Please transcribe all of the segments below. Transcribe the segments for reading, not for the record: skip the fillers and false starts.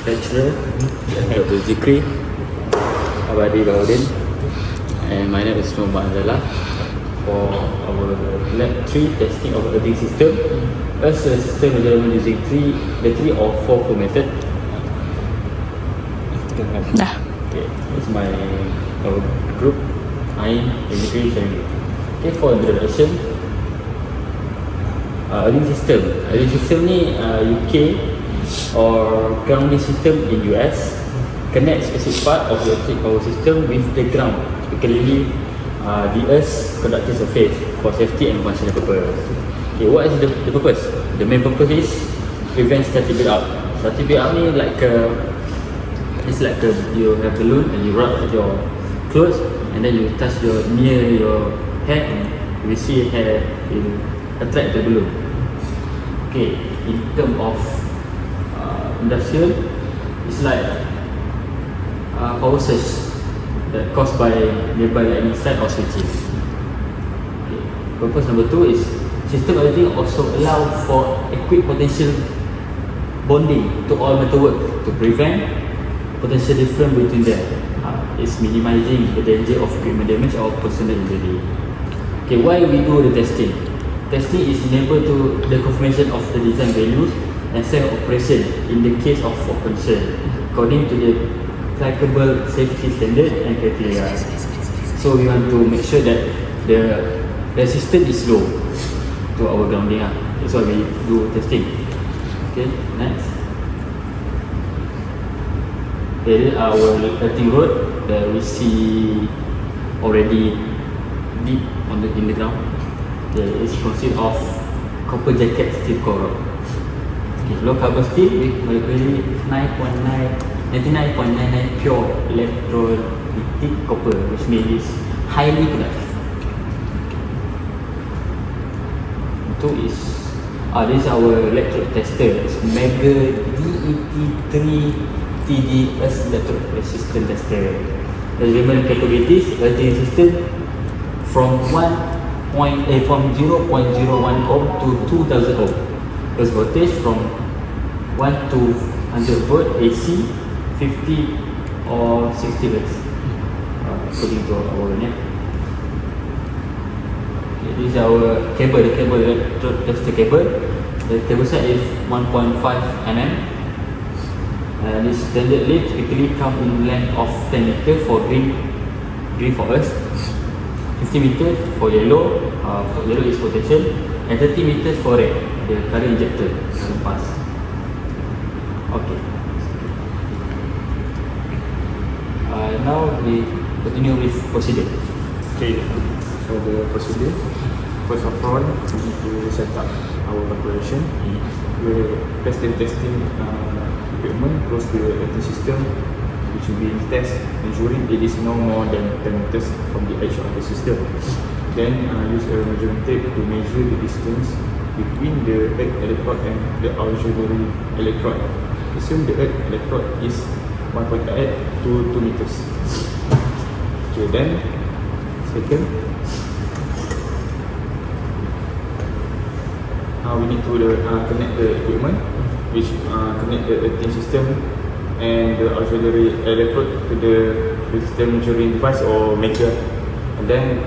lecturer, Dr. Zikri, Abadi Baharudin, and my name is Abadi for our lab 3 testing of earthing system. As a system measurement using the 3 or 4 flow method. Okay, this is our group, Ain, Zikri, Sharing. Okay, for introduction, earthing system ni UK or grounding system in US connects specific part of the electric power system with the ground, particularly the Earth's conducting surface for safety and functional purpose. Okay, what is the purpose? The main purpose is prevent static build-up. Static build-up ni it's like you have balloon and you rub your clothes and then you touch near your head and you see hair will attract the balloon. Okay, in terms of industrial, it's like power surge that caused by nearby lightning strike or switching. Okay. Purpose number 2 is system earthing also allow for equivalent potential bonding to all metalwork to prevent potential difference between them. It's minimizing the danger of equipment damage or personal injury. Okay, why we do the testing? Testing is enable to the confirmation of the design values and set of operation in the case of concern according to the applicable safety standard and criteria. So we want to make sure that the resistance is low to our grounding. That's why we do testing. Okay, next. Here is our earthing rod that we see already deep in the ground. Okay, it's consist of copper jacket steel core rod. Okay, low carbon steel with mercury 99.99 pure electrolytic copper, which means it's highly conductive. This is our electrode tester. It's Mega DET3 TDS electrode resistance tester. The measurement capabilities earthing system from 0.01 ohm to 2000 ohm. Burst voltage from 1 to 100 volt AC, 50 or 60 volts according to our net. Okay, this is our cable, the cable electrode tester cable. The cable size is 1.5 mm. This standard length typically come in length of 10 meter for green for us, 50 meter for yellow, is potential, and 30 meters for red, the current injector, current pass. Okay. Now we continue with procedure. Okay, for the procedure, first of all, we need to set up our calculation. We'll test the testing equipment close to the earthing system, which will be test ensuring it is no more than 10 meters from the edge of the system. Then use a measuring tape to measure the distance between the earth electrode and the auxiliary electrode. Assume the earth electrode is 1.8 to 2 meters. Okay, then second, we need to connect the equipment, which connect the earthing system and the auxiliary electrode to the resistance measuring device or meter, and then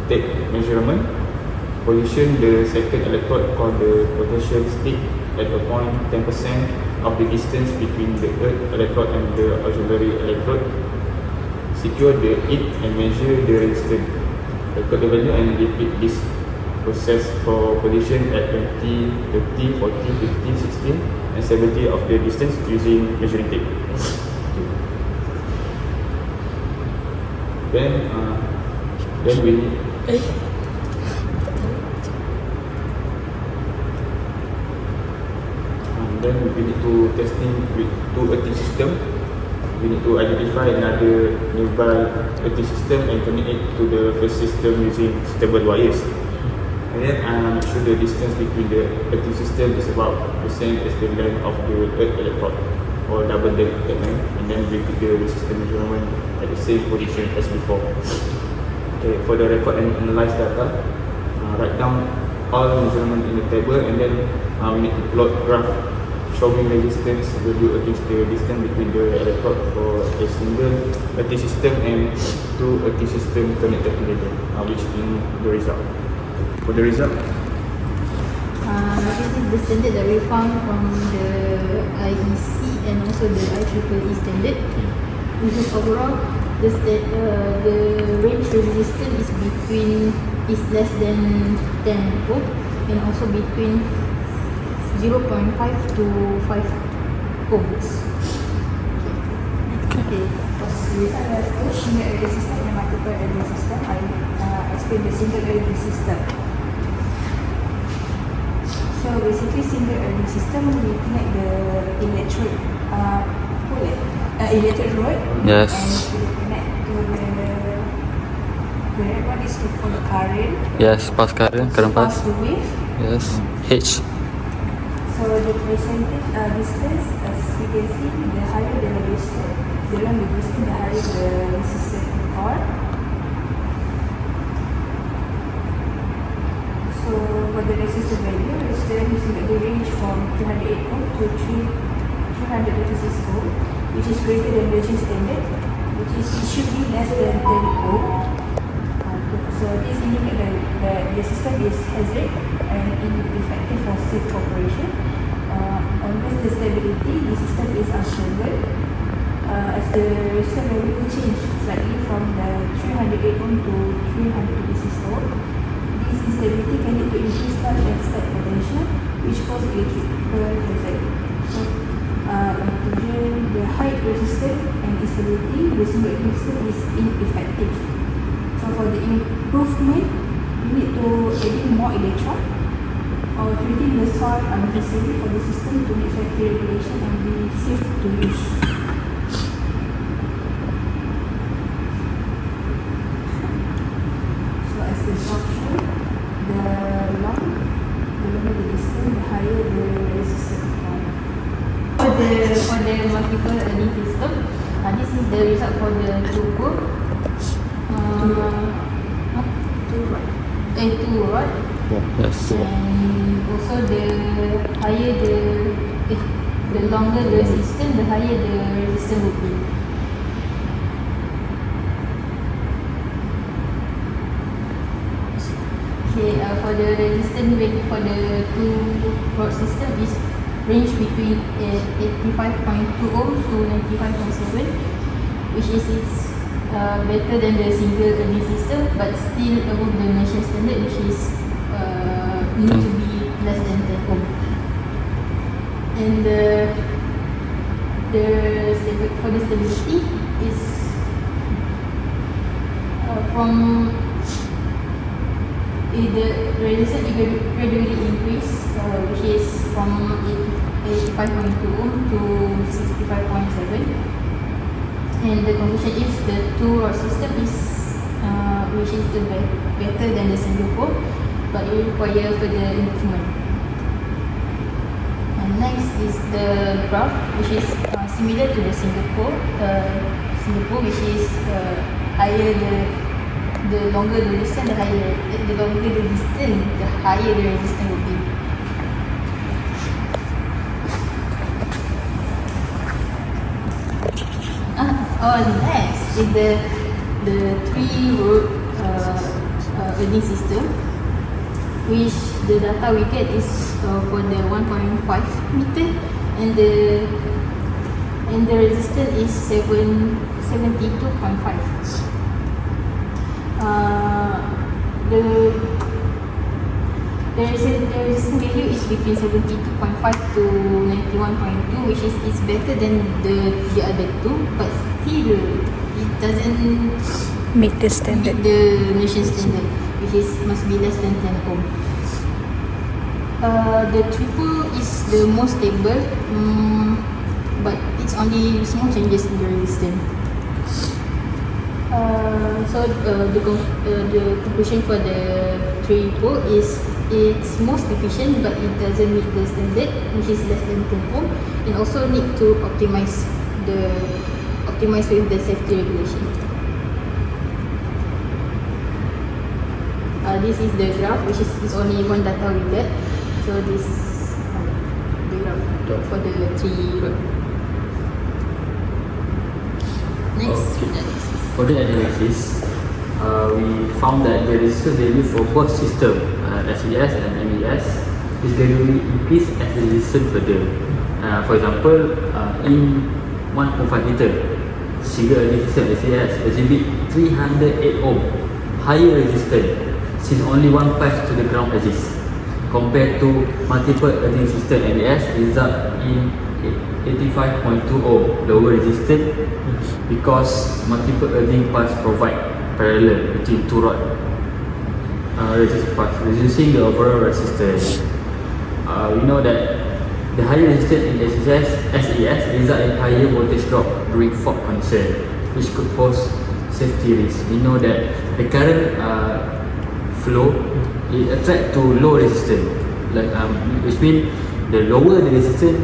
take measurement. Position the second electrode called the potential stick at a point 10% of the distance between the earth electrode and the auxiliary electrode. Secure the it and measure the resistance. Record the value and repeat this process for position at 20, 30, 40, 50, 60 and 70 of the distance using measuring tape. Then we need then we need to testing with 2 earthing system. We need to identify another nearby earthing system and connect it to the first system using stable wires. And then make sure the distance between the earthing system is about the same as the length of the earth electrode, or double the length, and then repeat the resistance measurement at the same position as before. Okay, for the record and analyze data, write down all measurement in the table, and then we need to plot graph showing resistance will you against the distance between the electrode for a single earthing system and two earthing system connected together, which in the result. For the result, this is the standard that we found from the IEC and also the IEEE standard. This is overall the range resistance is less than 10 ohm and also between 0.5 to 5 ohms. Okay. We have two single earthing system and multiple earthing system. I explain the single earthing system. So basically, single earthing system we connect the electrode electrode rod. Yes. And we connect to the red one is for the current. Yes, pass current Pass pass. the wave. Yes. H. So the percentage distance, as you can see, the higher the distance, the longer the distance, the higher the resistance are. So for the resistance value, resistance is in the range from 208 ohm to 336 ohm, which is greater than the standard, which is it should be less than 10 ohm. So this indicates that the system is hazard and ineffective for safe operation. On the stability, the system is unstable as the resistance value will change slightly from the 308 ohm to 336 ohm. This instability can lead to increased charge and stack potential, which cause electrical hazard. So, in conclusion, the high resistance and instability, the single resistor is ineffective. So for the improvement, we need to add in more electron or treating the soil unnecessary for the system to meet factory regulation and be safe to use. So as the structure, the longer the distance, the higher the resistance. For the multiple earning system, this is the result for the two rod. Yes. And also the higher the longer the resistance, the higher the resistance will be. Okay, for the resistance value for the two rod system is range between 85.2 ohm to 95.7, which is better than the single earning system, but still above the national standard, which is need to be less than 10 ohm. And for the stability is from the resistance gradually increase, which is from 85.2 ohm to 65.7. And the conclusion is the two rod system is which is the better than the single pole, but it requires further improvement. And next is the graph, which is similar to the single pole, which is higher the longer the distance, the higher the longer the distance, the higher the resistance will be. Next is the three-rod earning system, which the data we get is for the 1.5 meter, and the resistance is 72.5. The resistance value is between 72.5 to 91.2, which is better than the other two, but still it doesn't Meet the standard. meet the nation standard, which is must be less than 10 ohm. The triple is the most stable, but it's only small changes in the resistance. So the conclusion for the triple is it's most efficient, but it doesn't meet the standard, which is less than 10 ohm, and also need to optimize with the safety regulation. This is the graph, which is only one data we get. So this the graph. for the 3 rod. Next, Okay. analysis. For the analysis, we found that the resistance value for both systems, SES and MES, is gradually increased as the resistance further. For example, in 1.5 meter, single earning system SES exhibit 308 ohm higher resistance since only one path to the ground exists, compared to multiple earning system MES result in 85.2 ohm lower resistance because multiple earning paths provide parallel between two rod resistance paths, reducing the overall resistance. We know that the higher resistance in SES result in higher voltage drop during fault condition, which could pose safety risk. We know that the current flow it attract to low resistance, like which means the lower the resistance,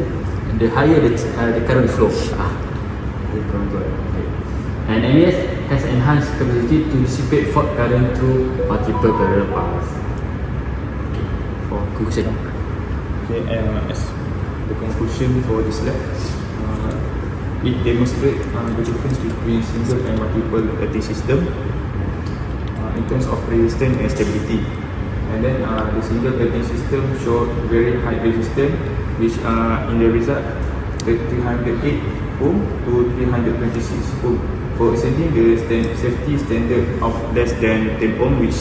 the higher the current flow. And MES has enhanced capacity to dissipate fault current through multiple parallel paths. Okay, for conclusion. Okay, as the conclusion for this lab, it demonstrates the difference between single and multiple earthing system in terms of resistance and stability. And then the single earthing system show very high resistance, which in the result, the 308 ohm to 326 ohm. For exceeding the safety standard of less than 10 ohm, which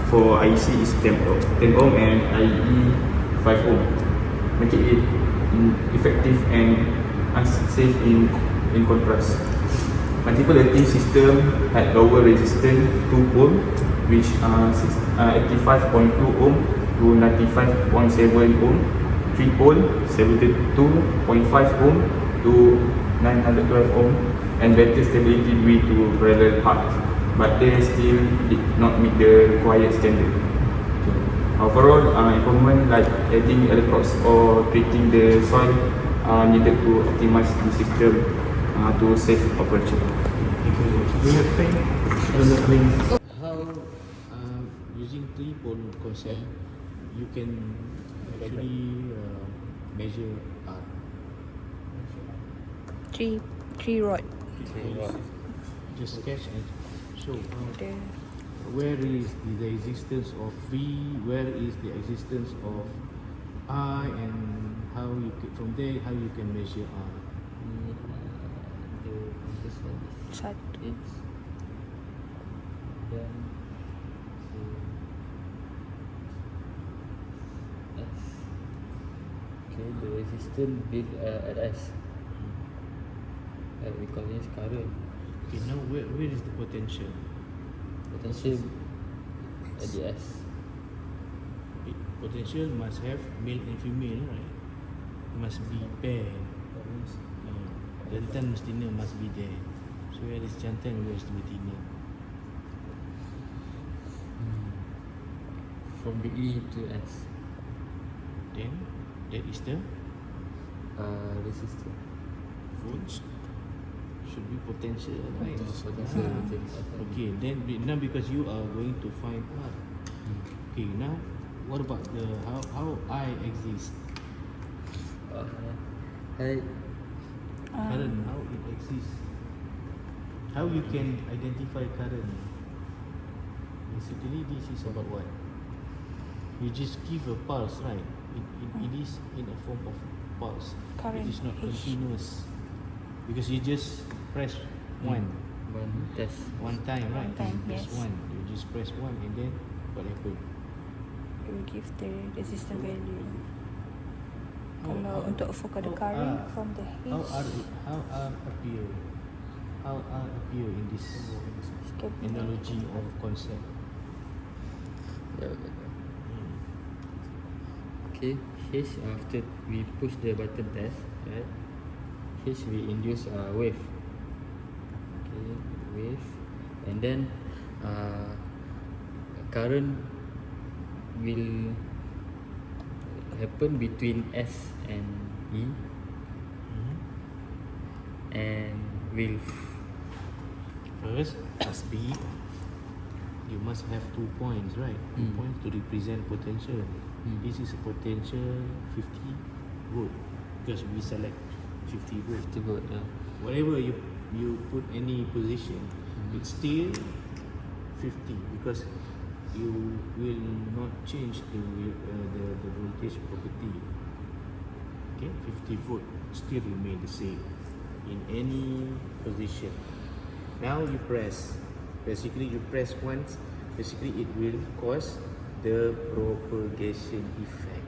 for IEC is 10 ohm and IE 5 ohm, making it effective and unsafe in contrast. Multiple earthing system had lower resistance 2 ohm, which 85.2 ohm to 95.7 ohm, 3 pole 72.5 ohm to 912 ohm, and better stability due to parallel paths, but they still did not meet the required standard. Overall, improvement like adding electrodes or treating the soil are needed to optimize the system to safe operation. Do you have time? How using 3-pole concept, you can actually measure R. Three rod. Just sketch and show The where is the existence of V, where is the existence of I, and how you can, from there how you can measure R. This one is satu. it's then S. Okay, the resistance big at S. We call this current. Okay, now where is the potential? Potential at the S. Potential must have male and female, right? Must be pair. Jantan mestinya must be there. So where is jantan, where is the betina? From the E to S. Then that is the Resistance. volts. Should be potential, right? Potential. Okay, then now because you are going to find R. Okay, now what about the how I exist? Current, how it exists? How you can identify current? Basically, this is about what? You just give a pulse, right? It is in a form of pulse. Current It is not H. continuous because you just press one Test. one time, right? One time, Press yes. one. You just press one, and then what happened? It will give the resistance value. How- Kalau how- untuk fokus the current from the H, How R appear? How R appear in this can be analogy of concept? Okay, here after we push the button test, right? Here we induce a wave. Okay, wave, and then current will happen between S and E, and will First, must be you must have 2 points, right? 2 points to represent potential. This is a potential 50 volt because we select 50 volt. 50 volt. Whatever you put any position, it's still 50 because you will not change the voltage property. Okay, 50 volt still remain the same in any position. Now you press. Basically, you press once. Basically, it will cause the propagation effect.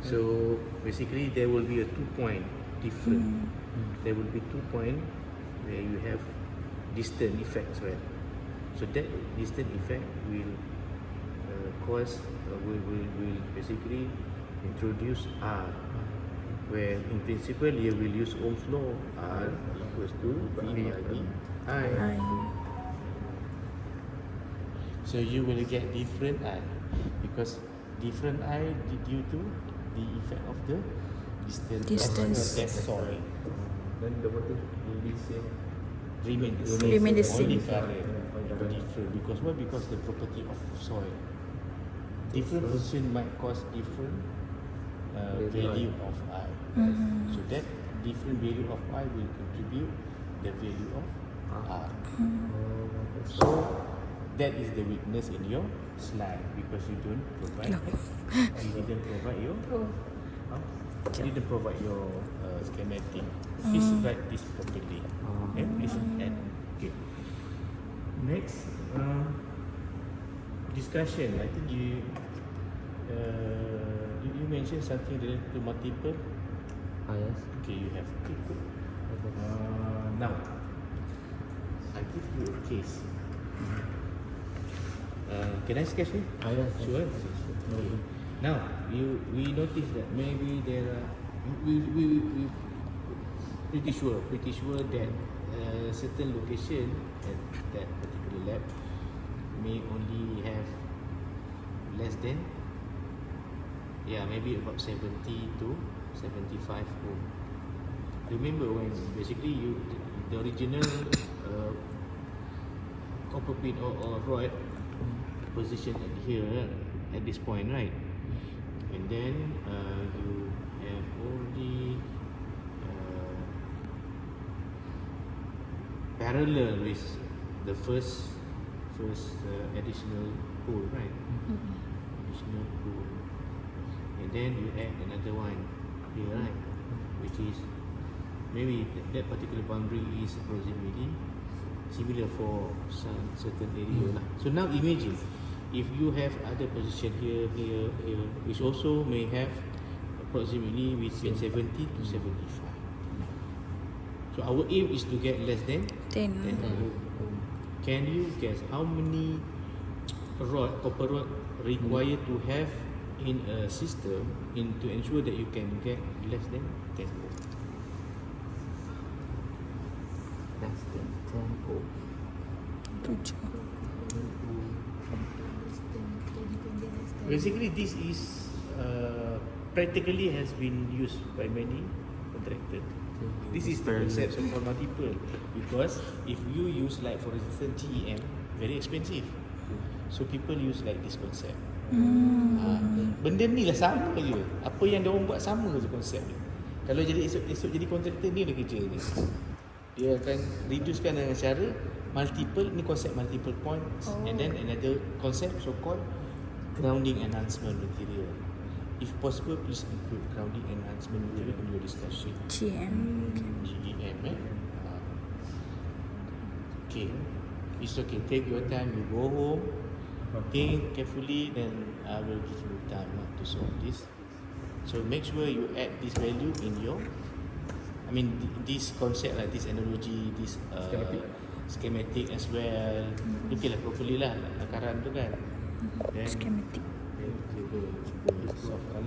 So basically, there will be a 2-point difference. There will be 2 points where you have distant effects, right? So that distant effect will will basically introduce R, where in principle you will use Ohm's law. R equals to V bagi I. So you will get different I because different I due to the effect of the distance of that soil. Then the voltage will be same. Remain the same. Only current different because why? Because the property of soil. Different position might cause different value of I. So that different value of I will contribute the value of R. So that is the weakness in your slide because you don't provide. You didn't provide your. You didn't provide your schematic. Please write this properly. Okay, please add. Okay. Next, discussion. I think you mentioned something related to multiple. Yes. Okay, you have. Okay, good. Now, I give you a case. Can I sketch it? Yes. Sure. Okay. Now, we notice that maybe there are we pretty sure that certain location at that particular lab may only have less than maybe about 70 to 75 ohm. Remember when basically the original copper pin or rod position at here at this point, right? And then you have only parallel with the first additional pole, right? Additional pole, and then you add another one here, right? Which is maybe that particular boundary is approximately similar for some certain area lah. So now imagine if you have other position here, which also may have approximately between 70 to 75. So our aim is to get less than 10 ohm. Can you guess how many copper rod required to have in a system to ensure that you can get less than 10 ohm? Less than 10 ohm. Basically, this is practically has been used by many contractors. This is the concept of multiple because if you use like for instance GEM, very expensive. So people use like this concept. Benda ni lah sama je. Apa yang dia orang buat sama je konsep ni. Kalau jadi esok jadi kontraktor ni lah kerja ni. Dia akan reducekan dengan cara multiple, ni konsep multiple points and then another concept so called grounding enhancement material. If possible, please include grounding enhancement material in your discussion. GEM. Okay. It's okay. Take your time. You go home. Think carefully. Then I will give you time to solve this. So make sure you add this value in your. I mean this concept like this analogy, this schematic as well. Look lah properly lah lakaran tu kan. Then schematic. Then cuba solve kan.